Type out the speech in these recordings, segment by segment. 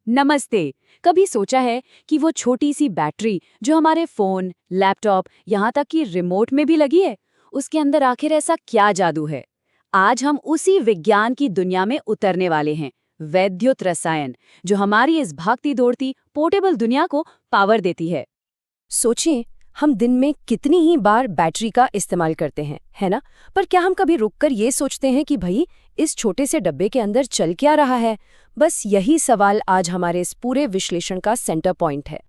नमस्ते। कभी सोचा है कि वो छोटी सी बैटरी जो हमारे फोन, लैपटॉप, यहाँ तक कि रिमोट में भी लगी है, उसके अंदर आखिर ऐसा क्या जादू है? आज हम उसी विज्ञान की दुनिया में उतरने वाले हैं। वैद्युत रसायन, जो हमारी इस भागती दौड़ती पोर्टेबल दुनिया को पावर देती है। सोचें, हम दिन में कितनी ही बार बैटरी का इस्तेमाल करते हैं, है ना? पर क्या हम कभी रुककर ये सोचते हैं कि भाई इस छोटे से डब्बे के अंदर चल क्या रहा है? बस यही सवाल आज हमारे इस पूरे विश्लेषण का सेंटर पॉइंट है।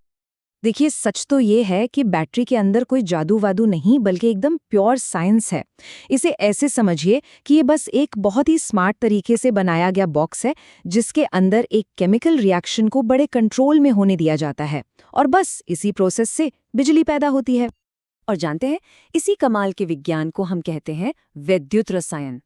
देखिए, सच तो ये है कि बैटरी के अंदर कोई जादू वादू नहीं, बल्कि एकदम प्योर साइंस है। इसे ऐसे समझिए कि ये बस एक बहुत ही स्मार्ट तरीके से बनाया गया बॉक्स है, जिसके अंदर एक केमिकल रिएक्शन को बड़े कंट्रोल में होने दिया जाता है, और बस इसी प्रोसेस से बिजली पैदा होती है। और जानते हैं, इसी कमाल के विज्ञान को हम कहते हैं वैद्युत रसायन।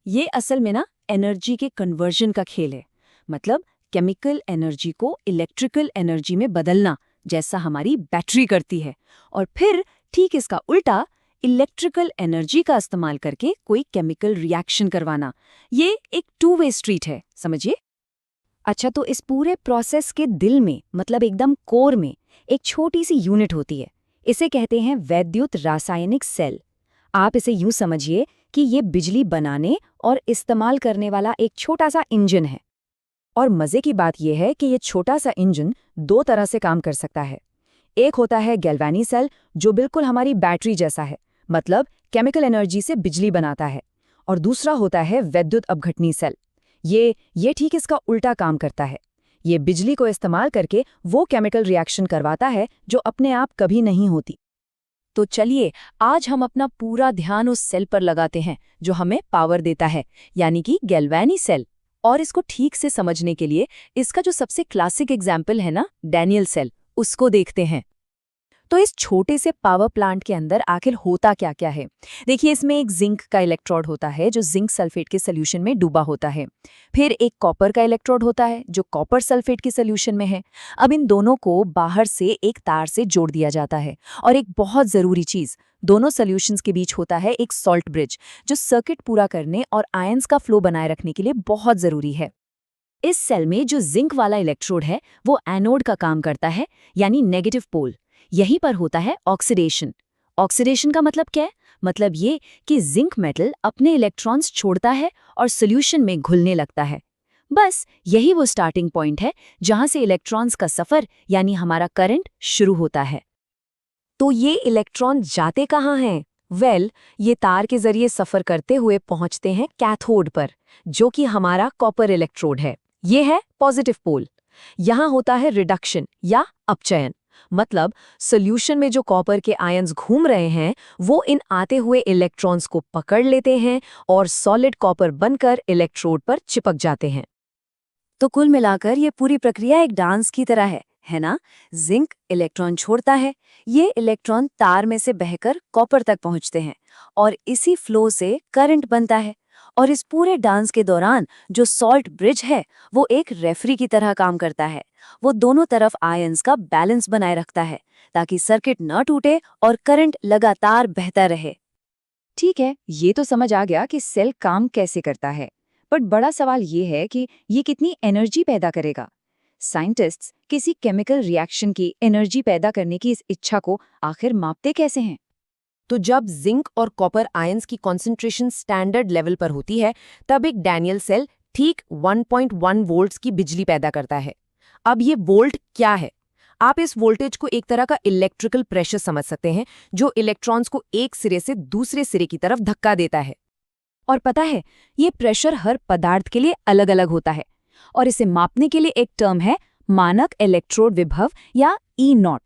ये असल में ना एनर्जी के कन्वर्जन का खेल है। मतलब केमिकल एनर्जी को इलेक्ट्रिकल एनर्जी में बदलना, जैसा हमारी बैटरी करती है, और फिर ठीक इसका उल्टा इलेक्ट्रिकल एनर्जी का इस्तेमाल करके कोई केमिकल रिएक्शन करवाना। ये एक टू वे स्ट्रीट है, समझिए। अच्छा, तो इस पूरे प्रोसेस के दिल में, मतलब एकदम कोर में, एक छोटी सी यूनिट होती है। इसे कहते हैं वैद्युत रासायनिक सेल। आप इसे यूं समझिए कि ये बिजली बनाने और इस्तेमाल करने वाला एक छोटा सा इंजन है। और मजे की बात यह है कि ये छोटा सा इंजन दो तरह से काम कर सकता है। एक होता है गैल्वेनी सेल, जो बिल्कुल हमारी बैटरी जैसा है, मतलब केमिकल एनर्जी से बिजली बनाता है। और दूसरा होता है वैद्युत अपघटनी सेल। ये ठीक इसका उल्टा काम करता है। ये बिजली को इस्तेमाल करके वो केमिकल रिएक्शन करवाता है जो अपने आप कभी नहीं होती। तो चलिए, आज हम अपना पूरा ध्यान उस सेल पर लगाते हैं जो हमें पावर देता है, यानी कि गैल्वेनी सेल। और इसको ठीक से समझने के लिए इसका जो सबसे क्लासिक एग्जाम्पल है ना, डैनियल सेल, उसको देखते हैं। तो इस छोटे से पावर प्लांट के अंदर आखिर होता क्या क्या है? देखिए, इसमें एक जिंक का इलेक्ट्रोड होता है जो जिंक सल्फेट के सोल्यूशन में डूबा होता है। फिर एक कॉपर का इलेक्ट्रोड होता है जो कॉपर सल्फेट के सोल्यूशन में है। अब इन दोनों को बाहर से एक तार से जोड़ दिया जाता है। और एक बहुत जरूरी चीज, दोनों सोल्यूशंस के बीच होता है एक सॉल्ट ब्रिज, जो सर्किट पूरा करने और आयंस का फ्लो बनाए रखने के लिए बहुत जरूरी है। इस सेल में जो जिंक वाला इलेक्ट्रोड है वो एनोड का काम करता है, यानी नेगेटिव पोल। यहीं पर होता है ऑक्सीडेशन। ऑक्सीडेशन का मतलब क्या है? मतलब ये कि जिंक मेटल अपने इलेक्ट्रॉन्स छोड़ता है और सॉल्यूशन में घुलने लगता है। बस यही वो स्टार्टिंग पॉइंट है जहां से इलेक्ट्रॉन्स का सफर, यानी हमारा करंट, शुरू होता है। तो ये इलेक्ट्रॉन जाते कहाँ हैं? ये तार के जरिए सफर करते हुए पहुंचते हैं कैथोड पर, जो कि हमारा कॉपर इलेक्ट्रोड है। ये है पॉजिटिव पोल। यहां होता है रिडक्शन या अपचयन। मतलब सॉल्यूशन में जो कॉपर के आयंस घूम रहे हैं वो इन आते हुए इलेक्ट्रॉन्स को पकड़ लेते हैं और सॉलिड कॉपर बनकर इलेक्ट्रोड पर चिपक जाते हैं। तो कुल मिलाकर ये पूरी प्रक्रिया एक डांस की तरह है ना? जिंक इलेक्ट्रॉन छोड़ता है, ये इलेक्ट्रॉन तार में से बहकर कॉपर तक पहुंचते हैं, और इसी फ्लो से करंट बनता है। और इस पूरे डांस के दौरान जो सॉल्ट ब्रिज है वो एक रेफरी की तरह काम करता है। वो दोनों तरफ आयंस का बैलेंस बनाए रखता है ताकि सर्किट न टूटे और करंट लगातार बहता रहे। ठीक है, ये तो समझ आ गया कि सेल काम कैसे करता है। बट बड़ा सवाल ये है कि ये कितनी एनर्जी पैदा करेगा। साइंटिस्ट्स किसी केमिकल रिएक्शन की एनर्जी पैदा करने की इस इच्छा को आखिर मापते कैसे हैं? तो जब जिंक और कॉपर आयंस की कॉन्सेंट्रेशन स्टैंडर्ड लेवल पर होती है, तब एक डैनियल सेल ठीक 1.1 वोल्ट्स की बिजली पैदा करता है। अब ये वोल्ट क्या है? आप इस वोल्टेज को एक तरह का इलेक्ट्रिकल प्रेशर समझ सकते हैं, जो इलेक्ट्रॉन्स को एक सिरे से दूसरे सिरे की तरफ धक्का देता है। और पता है, ये प्रेशर हर पदार्थ के लिए अलग अलग होता है, और इसे मापने के लिए एक टर्म है मानक इलेक्ट्रोड विभव या E0।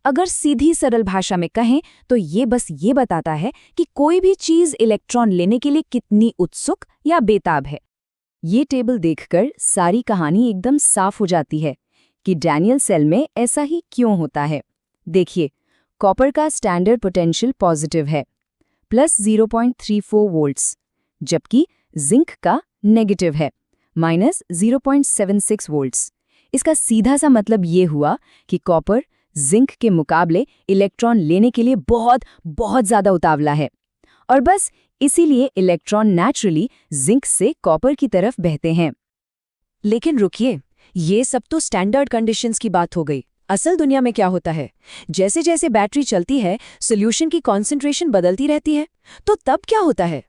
अगर सीधी सरल भाषा में कहें तो ये बस ये बताता है कि कोई भी चीज इलेक्ट्रॉन लेने के लिए कितनी उत्सुक या बेताब है। ये टेबल देखकर सारी कहानी एकदम साफ हो जाती है कि डैनियल सेल में ऐसा ही क्यों होता है। देखिए, कॉपर का स्टैंडर्ड पोटेंशियल पॉजिटिव है, प्लस 0.34 वोल्ट्स, जबकि जिंक का नेगेटिव है, माइनस 0.76 वोल्ट्स। इसका सीधा सा मतलब ये हुआ कि कॉपर जिंक के मुकाबले इलेक्ट्रॉन लेने के लिए बहुत बहुत ज्यादा उतावला है, और बस इसीलिए इलेक्ट्रॉन नेचुरली जिंक से कॉपर की तरफ बहते हैं। लेकिन रुकिए, ये सब तो स्टैंडर्ड कंडीशंस की बात हो गई। असल दुनिया में क्या होता है? जैसे जैसे बैटरी चलती है, सॉल्यूशन की कॉन्सेंट्रेशन बदलती रहती है। तो तब क्या होता है?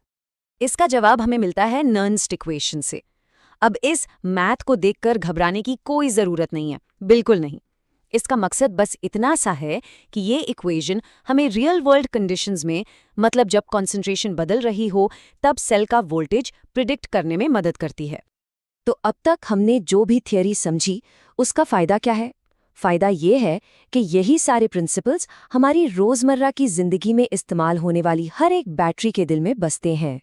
इसका जवाब हमें मिलता है नर्न्स इक्वेशन से। अब इस मैथ को देखकर घबराने की कोई ज़रूरत नहीं है, बिल्कुल नहीं। इसका मकसद बस इतना सा है कि ये इक्वेशन हमें रियल वर्ल्ड कंडीशंस में, मतलब जब कॉन्सेंट्रेशन बदल रही हो, तब सेल का वोल्टेज प्रिडिक्ट करने में मदद करती है। तो अब तक हमने जो भी थियरी समझी, उसका फ़ायदा क्या है? फ़ायदा ये है कि यही सारे प्रिंसिपल्स हमारी रोज़मर्रा की ज़िंदगी में इस्तेमाल होने वाली हर एक बैटरी के दिल में बसते हैं।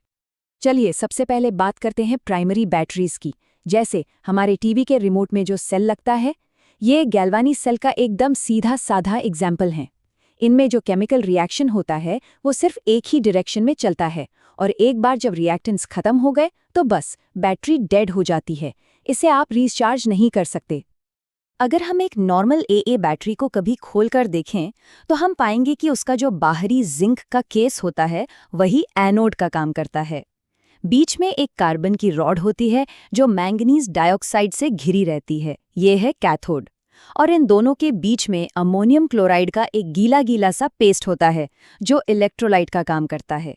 चलिए सबसे पहले बात करते हैं प्राइमरी बैटरीज की। जैसे हमारे टीवी के रिमोट में जो सेल लगता है, ये गैल्वानी सेल का एकदम सीधा साधा एग्जाम्पल है। इनमें जो केमिकल रिएक्शन होता है वो सिर्फ एक ही डायरेक्शन में चलता है, और एक बार जब रिएक्टेंट्स खत्म हो गए तो बस बैटरी डेड हो जाती है। इसे आप रिचार्ज नहीं कर सकते। अगर हम एक नॉर्मल एए बैटरी को कभी खोलकर देखें तो हम पाएंगे कि उसका जो बाहरी जिंक का केस होता है वही एनोड का काम करता है। बीच में एक कार्बन की रॉड होती है जो मैंगनीज डाइऑक्साइड से घिरी रहती है, ये है कैथोड। और इन दोनों के बीच में अमोनियम क्लोराइड का एक गीला गीला सा पेस्ट होता है जो इलेक्ट्रोलाइट का काम करता है।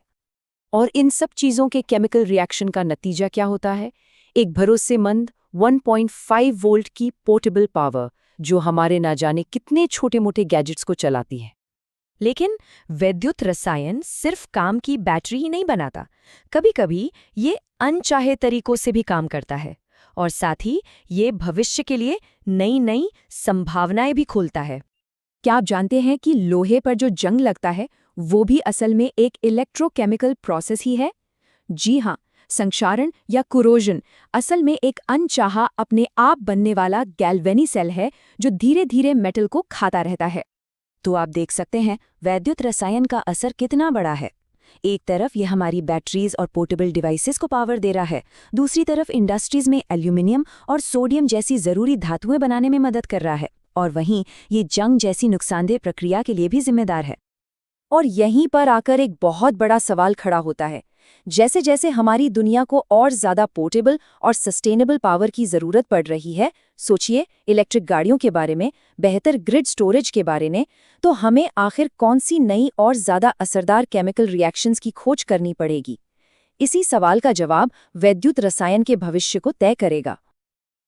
और इन सब चीज़ों के केमिकल रिएक्शन का नतीजा क्या होता है? एक भरोसेमंद 1.5 वोल्ट की पोर्टेबल पावर, जो हमारे ना जाने कितने छोटे-मोटे गैजेट्स को चलाती है। लेकिन वैद्युत रसायन सिर्फ काम की बैटरी ही नहीं बनाता, कभी-कभी ये अनचाहे तरीकों से भी काम करता है, और साथ ही ये भविष्य के लिए नई नई संभावनाएं भी खोलता है। क्या आप जानते हैं कि लोहे पर जो जंग लगता है वो भी असल में एक इलेक्ट्रोकेमिकल प्रोसेस ही है? जी हाँ, संक्षारण या कुरोजन असल में एक अनचाहा अपने आप बनने वाला गैल्वेनी सेल है जो धीरे धीरे मेटल को खाता रहता है। तो आप देख सकते हैं वैद्युत रसायन का असर कितना बड़ा है। एक तरफ ये हमारी बैटरीज और पोर्टेबल डिवाइसेस को पावर दे रहा है, दूसरी तरफ इंडस्ट्रीज में एल्यूमिनियम और सोडियम जैसी जरूरी धातुएं बनाने में मदद कर रहा है, और वहीं ये जंग जैसी नुकसानदेह प्रक्रिया के लिए भी जिम्मेदार है। और यहीं पर आकर एक बहुत बड़ा सवाल खड़ा होता है। जैसे जैसे हमारी दुनिया को और ज़्यादा पोर्टेबल और सस्टेनेबल पावर की ज़रूरत पड़ रही है, सोचिए इलेक्ट्रिक गाड़ियों के बारे में, बेहतर ग्रिड स्टोरेज के बारे में, तो हमें आखिर कौन सी नई और ज़्यादा असरदार केमिकल रिएक्शंस की खोज करनी पड़ेगी? इसी सवाल का जवाब वैद्युत रसायन के भविष्य को तय करेगा।